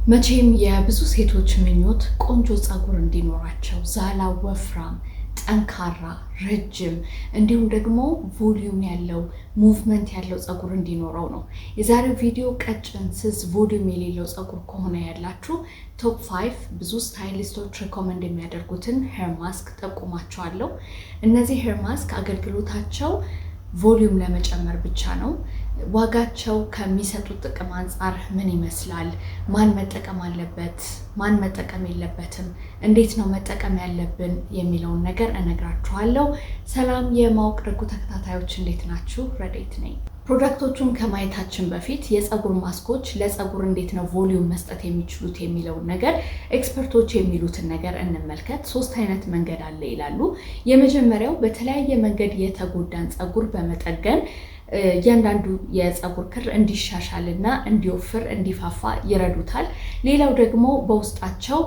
መቼም የብዙ ሴቶች ምኞት ቆንጆ ጸጉር እንዲኖራቸው ዛላ ወፍራም ጠንካራ ረጅም እንዲሁም ደግሞ ቮሊዩም ያለው ሙቭመንት ያለው ጸጉር እንዲኖረው ነው። የዛሬው ቪዲዮ ቀጭን ስስ ቮሊዩም የሌለው ጸጉር ከሆነ ያላችሁ ቶፕ 5 ብዙ ስታይሊስቶች ሪኮመንድ የሚያደርጉትን ሄር ማስክ ጠቁማቸዋለሁ። እነዚህ ሄር ማስክ አገልግሎታቸው ቮሊዩም ለመጨመር ብቻ ነው። ዋጋቸው ከሚሰጡት ጥቅም አንጻር ምን ይመስላል? ማን መጠቀም አለበት? ማን መጠቀም የለበትም? እንዴት ነው መጠቀም ያለብን የሚለውን ነገር እነግራችኋለሁ። ሰላም የማወቅ ደጉ ተከታታዮች እንዴት ናችሁ? ረዴት ነኝ። ፕሮዳክቶቹን ከማየታችን በፊት የጸጉር ማስኮች ለጸጉር እንዴት ነው ቮሊዩም መስጠት የሚችሉት የሚለውን ነገር ኤክስፐርቶች የሚሉትን ነገር እንመልከት። 3 አይነት መንገድ አለ ይላሉ። የመጀመሪያው በተለያየ መንገድ የተጎዳን ጸጉር በመጠገን እያንዳንዱ የጸጉር ክር እንዲሻሻልና እንዲወፍር እንዲፋፋ ይረዱታል። ሌላው ደግሞ በውስጣቸው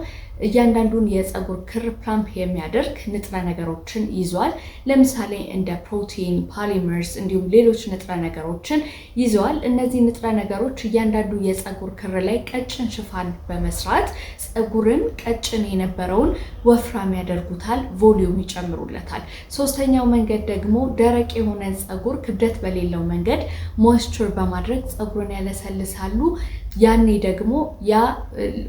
እያንዳንዱን የጸጉር ክር ፕላምፕ የሚያደርግ ንጥረ ነገሮችን ይዟል። ለምሳሌ እንደ ፕሮቲን፣ ፖሊመርስ እንዲሁም ሌሎች ንጥረ ነገሮችን ይዘዋል። እነዚህ ንጥረ ነገሮች እያንዳንዱ የጸጉር ክር ላይ ቀጭን ሽፋን በመስራት ጸጉርን ቀጭን የነበረውን ወፍራም ያደርጉታል፣ ቮሊዩም ይጨምሩለታል። ሶስተኛው መንገድ ደግሞ ደረቅ የሆነ ጸጉር ክብደት በሌለው መንገድ ሞይስቸር በማድረግ ጸጉርን ያለሰልሳሉ። ያኔ ደግሞ ያ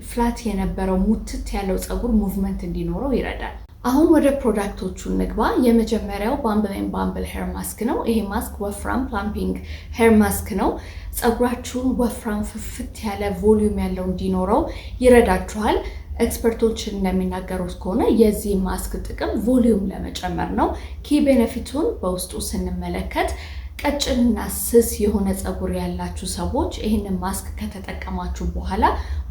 ፍላት የነበረው ሙትት ያለው ጸጉር ሙቭመንት እንዲኖረው ይረዳል። አሁን ወደ ፕሮዳክቶቹ እንግባ። የመጀመሪያው ባምብል ሄር ማስክ ነው። ይሄ ማስክ ወፍራም ፕላምፒንግ ሄር ማስክ ነው። ጸጉራችሁን ወፍራም ፍፍት ያለ ቮሊዩም ያለው እንዲኖረው ይረዳችኋል። ኤክስፐርቶች እንደሚናገሩት ከሆነ የዚህ ማስክ ጥቅም ቮሊዩም ለመጨመር ነው። ኪ ቤነፊቱን በውስጡ ስንመለከት ቀጭንና ስስ የሆነ ጸጉር ያላችሁ ሰዎች ይህንን ማስክ ከተጠቀማችሁ በኋላ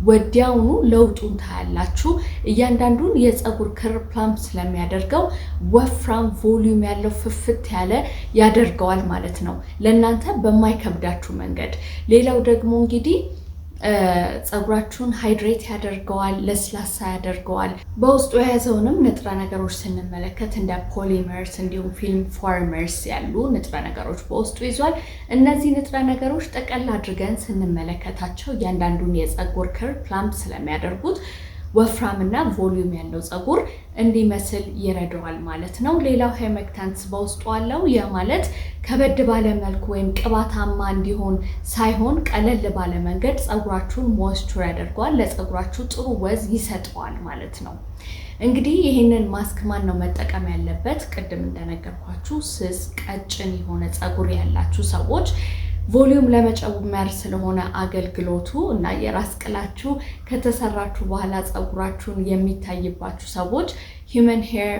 ወዲያውኑ ለውጡን ታያላችሁ። እያንዳንዱን የጸጉር ክር ፕላምፕ ስለሚያደርገው ወፍራም ቮሊዩም ያለው ፍፍት ያለ ያደርገዋል ማለት ነው፣ ለእናንተ በማይከብዳችሁ መንገድ። ሌላው ደግሞ እንግዲህ ጸጉራችሁን ሃይድሬት ያደርገዋል፣ ለስላሳ ያደርገዋል። በውስጡ የያዘውንም ንጥረ ነገሮች ስንመለከት እንደ ፖሊመርስ እንዲሁም ፊልም ፎርመርስ ያሉ ንጥረ ነገሮች በውስጡ ይዟል። እነዚህ ንጥረ ነገሮች ጠቅለል አድርገን ስንመለከታቸው እያንዳንዱን የጸጉር ክር ፕላምፕ ስለሚያደርጉት ወፍራምና ቮሊዩም ያለው ጸጉር እንዲመስል ይረዳዋል ማለት ነው። ሌላው ሄርሜክታንስ በውስጡ አለው። ያ ማለት ከበድ ባለ መልኩ ወይም ቅባታማ እንዲሆን ሳይሆን ቀለል ባለ መንገድ ጸጉራችሁን ሞይስቸር ያደርገዋል፣ ለጸጉራችሁ ጥሩ ወዝ ይሰጠዋል ማለት ነው። እንግዲህ ይህንን ማስክ ማን ነው መጠቀም ያለበት? ቅድም እንደነገርኳችሁ ስስ ቀጭን የሆነ ጸጉር ያላችሁ ሰዎች ቮሊዩም ለመጨመር ስለሆነ አገልግሎቱ እና የራስ ቅላችሁ ከተሰራችሁ በኋላ ጸጉራችሁን የሚታይባችሁ ሰዎች ሂውመን ሄር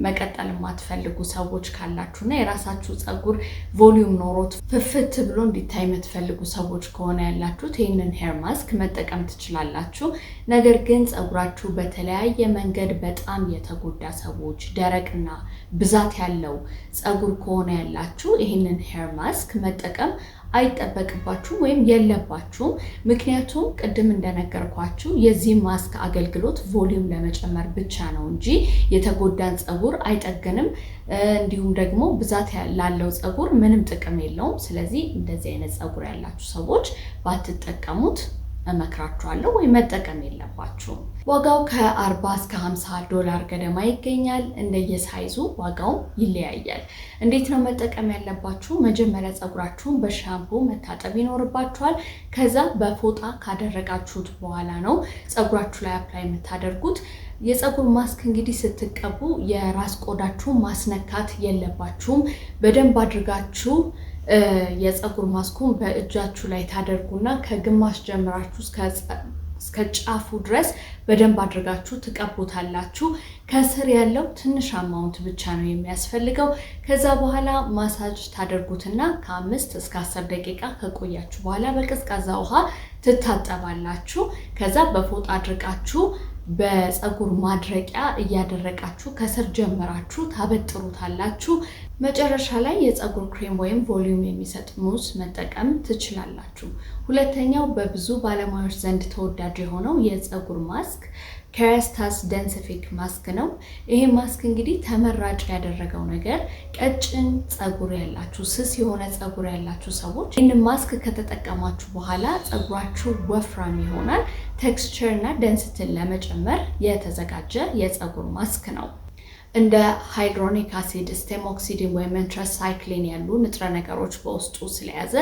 መቀጠል የማትፈልጉ ሰዎች ካላችሁ እና የራሳችሁ ጸጉር ቮሊዩም ኖሮት ፍፍት ብሎ እንዲታይ የምትፈልጉ ሰዎች ከሆነ ያላችሁት ይህንን ሄር ማስክ መጠቀም ትችላላችሁ። ነገር ግን ጸጉራችሁ በተለያየ መንገድ በጣም የተጎዳ ሰዎች፣ ደረቅና ብዛት ያለው ጸጉር ከሆነ ያላችሁ ይህንን ሄር ማስክ መጠቀም አይጠበቅባችሁም ወይም የለባችሁም። ምክንያቱም ቅድም እንደነገርኳችሁ የዚህ ማስክ አገልግሎት ቮሊዩም ለመጨመር ብቻ ነው እንጂ የተጎዳን ጸጉር አይጠግንም። እንዲሁም ደግሞ ብዛት ላለው ጸጉር ምንም ጥቅም የለውም። ስለዚህ እንደዚህ አይነት ጸጉር ያላችሁ ሰዎች ባትጠቀሙት እመክራችኋለሁ ወይ መጠቀም የለባችሁም። ዋጋው ከ40 እስከ $50 ገደማ ይገኛል። እንደየሳይዙ ዋጋው ይለያያል። እንዴት ነው መጠቀም ያለባችሁ? መጀመሪያ ጸጉራችሁን በሻምፑ መታጠብ ይኖርባችኋል። ከዛ በፎጣ ካደረጋችሁት በኋላ ነው ጸጉራችሁ ላይ አፕላይ የምታደርጉት። የጸጉር ማስክ እንግዲህ ስትቀቡ የራስ ቆዳችሁን ማስነካት የለባችሁም። በደንብ አድርጋችሁ የጸጉር ማስኩን በእጃችሁ ላይ ታደርጉና ከግማሽ ጀምራችሁ እስከ ጫፉ ድረስ በደንብ አድርጋችሁ ትቀቡታላችሁ። ከስር ያለው ትንሽ አማውንት ብቻ ነው የሚያስፈልገው። ከዛ በኋላ ማሳጅ ታደርጉትና ከ5 እስከ 10 ደቂቃ ከቆያችሁ በኋላ በቀዝቃዛ ውሃ ትታጠባላችሁ። ከዛ በፎጣ አድርጋችሁ በጸጉር ማድረቂያ እያደረቃችሁ ከስር ጀምራችሁ ታበጥሩታላችሁ። መጨረሻ ላይ የጸጉር ክሬም ወይም ቮሊዩም የሚሰጥ ሙስ መጠቀም ትችላላችሁ። ሁለተኛው በብዙ ባለሙያዎች ዘንድ ተወዳጅ የሆነው የጸጉር ማስክ ኬራስታስ ደንሲፊክ ማስክ ነው። ይሄ ማስክ እንግዲህ ተመራጭ ያደረገው ነገር ቀጭን ጸጉር ያላችሁ ስስ የሆነ ጸጉር ያላችሁ ሰዎች ይህንን ማስክ ከተጠቀማችሁ በኋላ ጸጉራችሁ ወፍራም ይሆናል። ቴክስቸር እና ደንሲቲን ለመጨመር የተዘጋጀ የጸጉር ማስክ ነው። እንደ ሃይድሮኒክ አሲድ፣ ስቴሞክሲዲን ወይም አንትራሳይክሊን ያሉ ንጥረ ነገሮች በውስጡ ስለያዘ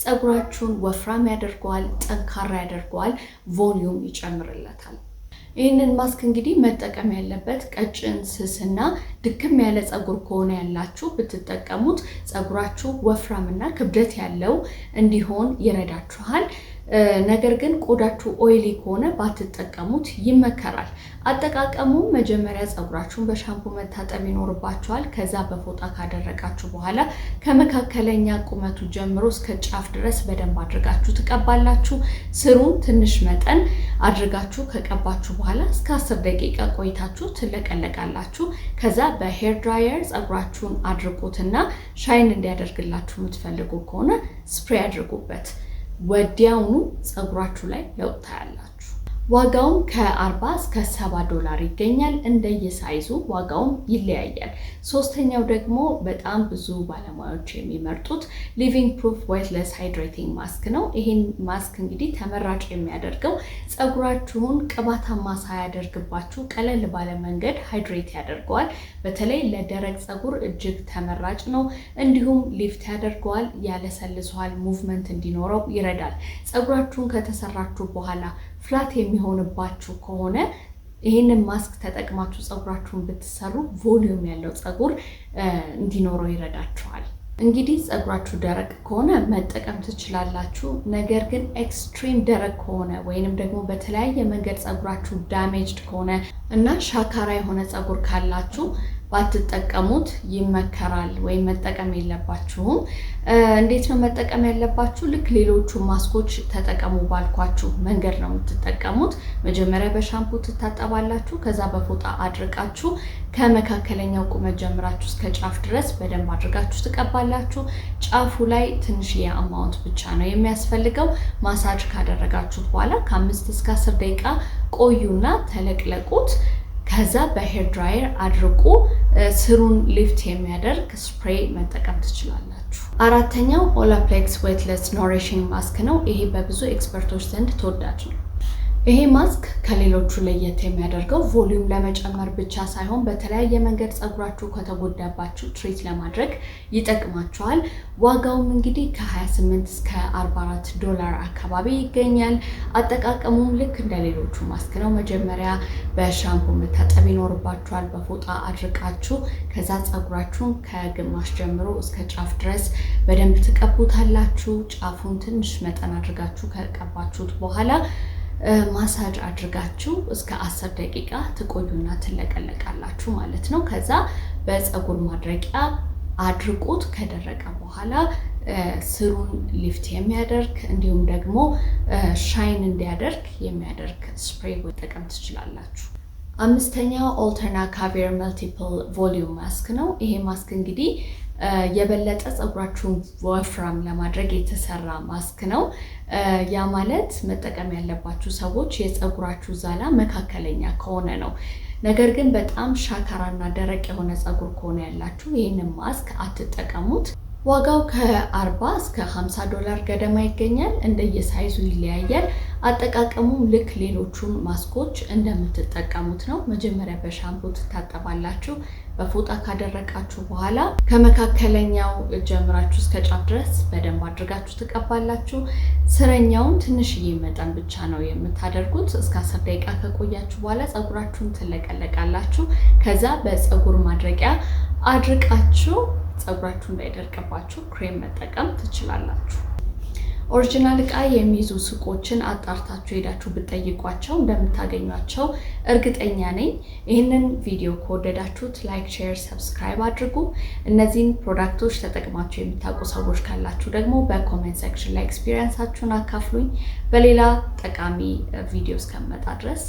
ጸጉራችሁን ወፍራም ያደርገዋል፣ ጠንካራ ያደርገዋል፣ ቮሊዩም ይጨምርለታል። ይህንን ማስክ እንግዲህ መጠቀም ያለበት ቀጭን ስስና ድክም ያለ ጸጉር ከሆነ ያላችሁ ብትጠቀሙት ጸጉራችሁ ወፍራምና ክብደት ያለው እንዲሆን ይረዳችኋል። ነገር ግን ቆዳችሁ ኦይሊ ከሆነ ባትጠቀሙት ይመከራል። አጠቃቀሙ መጀመሪያ ጸጉራችሁን በሻምፑ መታጠብ ይኖርባችኋል። ከዛ በፎጣ ካደረጋችሁ በኋላ ከመካከለኛ ቁመቱ ጀምሮ እስከ ጫፍ ድረስ በደንብ አድርጋችሁ ትቀባላችሁ። ስሩን ትንሽ መጠን አድርጋችሁ ከቀባችሁ በኋላ እስከ 10 ደቂቃ ቆይታችሁ ትለቀለቃላችሁ። ከዛ በሄር ድራየር ጸጉራችሁን አድርቁትና ሻይን እንዲያደርግላችሁ የምትፈልጉ ከሆነ ስፕሬይ አድርጉበት። ወዲያውኑ ጸጉራችሁ ላይ ለውጥ ታያላችሁ። ዋጋውም ከ40 እስከ $70 ይገኛል። እንደየሳይዙ ዋጋውም ይለያያል። ሶስተኛው ደግሞ በጣም ብዙ ባለሙያዎች የሚመርጡት ሊቪንግ ፕሩፍ ዌትለስ ሃይድሬቲንግ ማስክ ነው። ይሄን ማስክ እንግዲህ ተመራጭ የሚያደርገው ጸጉራችሁን ቅባታማ ሳያደርግባችሁ ቀለል ባለ መንገድ ሃይድሬት ያደርገዋል። በተለይ ለደረቅ ጸጉር እጅግ ተመራጭ ነው። እንዲሁም ሊፍት ያደርገዋል፣ ያለሰልሰዋል፣ ሙቭመንት እንዲኖረው ይረዳል። ጸጉራችሁን ከተሰራችሁ በኋላ ፍላት የሚሆንባችሁ ከሆነ ይህንን ማስክ ተጠቅማችሁ ጸጉራችሁን ብትሰሩ ቮሊዩም ያለው ጸጉር እንዲኖረው ይረዳችኋል። እንግዲህ ጸጉራችሁ ደረቅ ከሆነ መጠቀም ትችላላችሁ። ነገር ግን ኤክስትሪም ደረቅ ከሆነ ወይንም ደግሞ በተለያየ መንገድ ጸጉራችሁ ዳሜጅድ ከሆነ እና ሻካራ የሆነ ጸጉር ካላችሁ ባትጠቀሙት ይመከራል፣ ወይም መጠቀም የለባችሁም። እንዴት ነው መጠቀም ያለባችሁ? ልክ ሌሎቹ ማስኮች ተጠቀሙ ባልኳችሁ መንገድ ነው የምትጠቀሙት። መጀመሪያ በሻምፑ ትታጠባላችሁ። ከዛ በፎጣ አድርቃችሁ ከመካከለኛው ቁመት ጀምራችሁ እስከ ጫፍ ድረስ በደንብ አድርጋችሁ ትቀባላችሁ። ጫፉ ላይ ትንሽዬ አማውንት ብቻ ነው የሚያስፈልገው። ማሳጅ ካደረጋችሁት በኋላ ከ5 እስከ 10 ደቂቃ ቆዩና ተለቅለቁት። ከዛ በሄር ድራየር አድርቁ። ስሩን ሊፍት የሚያደርግ ስፕሬይ መጠቀም ትችላላችሁ። አራተኛው ኦላፕሌክስ ዌትለስ ኖሪሺንግ ማስክ ነው። ይሄ በብዙ ኤክስፐርቶች ዘንድ ተወዳጅ ነው። ይሄ ማስክ ከሌሎቹ ለየት የሚያደርገው ቮሊዩም ለመጨመር ብቻ ሳይሆን በተለያየ መንገድ ጸጉራችሁ ከተጎዳባችሁ ትሪት ለማድረግ ይጠቅማችኋል። ዋጋውም እንግዲህ ከ28 እስከ $44 አካባቢ ይገኛል። አጠቃቀሙም ልክ እንደ ሌሎቹ ማስክ ነው። መጀመሪያ በሻምፑ መታጠብ ይኖርባችኋል። በፎጣ አድርቃችሁ ከዛ ጸጉራችሁን ከግማሽ ጀምሮ እስከ ጫፍ ድረስ በደንብ ትቀቡታላችሁ። ጫፉን ትንሽ መጠን አድርጋችሁ ከቀባችሁት በኋላ ማሳጅ አድርጋችሁ እስከ 10 ደቂቃ ትቆዩና ትለቀለቃላችሁ ማለት ነው። ከዛ በፀጉር ማድረቂያ አድርቁት። ከደረቀ በኋላ ስሩን ሊፍት የሚያደርግ እንዲሁም ደግሞ ሻይን እንዲያደርግ የሚያደርግ ስፕሬይ መጠቀም ትችላላችሁ። አምስተኛው ኦልተርና ካቬር መልቲፕል ቮሊዩም ማስክ ነው። ይሄ ማስክ እንግዲህ የበለጠ ጸጉራችሁን ወፍራም ለማድረግ የተሰራ ማስክ ነው። ያ ማለት መጠቀም ያለባችሁ ሰዎች የጸጉራችሁ ዛላ መካከለኛ ከሆነ ነው። ነገር ግን በጣም ሻካራና ደረቅ የሆነ ጸጉር ከሆነ ያላችሁ ይህንን ማስክ አትጠቀሙት። ዋጋው ከ40 እስከ $50 ገደማ ይገኛል። እንደየሳይዙ ይለያያል። አጠቃቀሙም ልክ ሌሎቹን ማስኮች እንደምትጠቀሙት ነው። መጀመሪያ በሻምፑ ትታጠባላችሁ። በፎጣ ካደረቃችሁ በኋላ ከመካከለኛው ጀምራችሁ እስከ ጫፍ ድረስ በደንብ አድርጋችሁ ትቀባላችሁ። ስረኛውን ትንሽዬ መጠን ብቻ ነው የምታደርጉት። እስከ 10 ደቂቃ ከቆያችሁ በኋላ ጸጉራችሁን ትለቀለቃላችሁ። ከዛ በጸጉር ማድረቂያ አድርቃችሁ ጸጉራችሁ እንዳይደርቅባችሁ ክሬም መጠቀም ትችላላችሁ። ኦሪጂናል እቃ የሚይዙ ሱቆችን አጣርታችሁ ሄዳችሁ ብትጠይቋቸው እንደምታገኟቸው እርግጠኛ ነኝ። ይህንን ቪዲዮ ከወደዳችሁት ላይክ፣ ሼር፣ ሰብስክራይብ አድርጉ። እነዚህን ፕሮዳክቶች ተጠቅማችሁ የምታውቁ ሰዎች ካላችሁ ደግሞ በኮሜንት ሴክሽን ላይ ኤክስፒሪየንሳችሁን አካፍሉኝ። በሌላ ጠቃሚ ቪዲዮ እስከመጣ ድረስ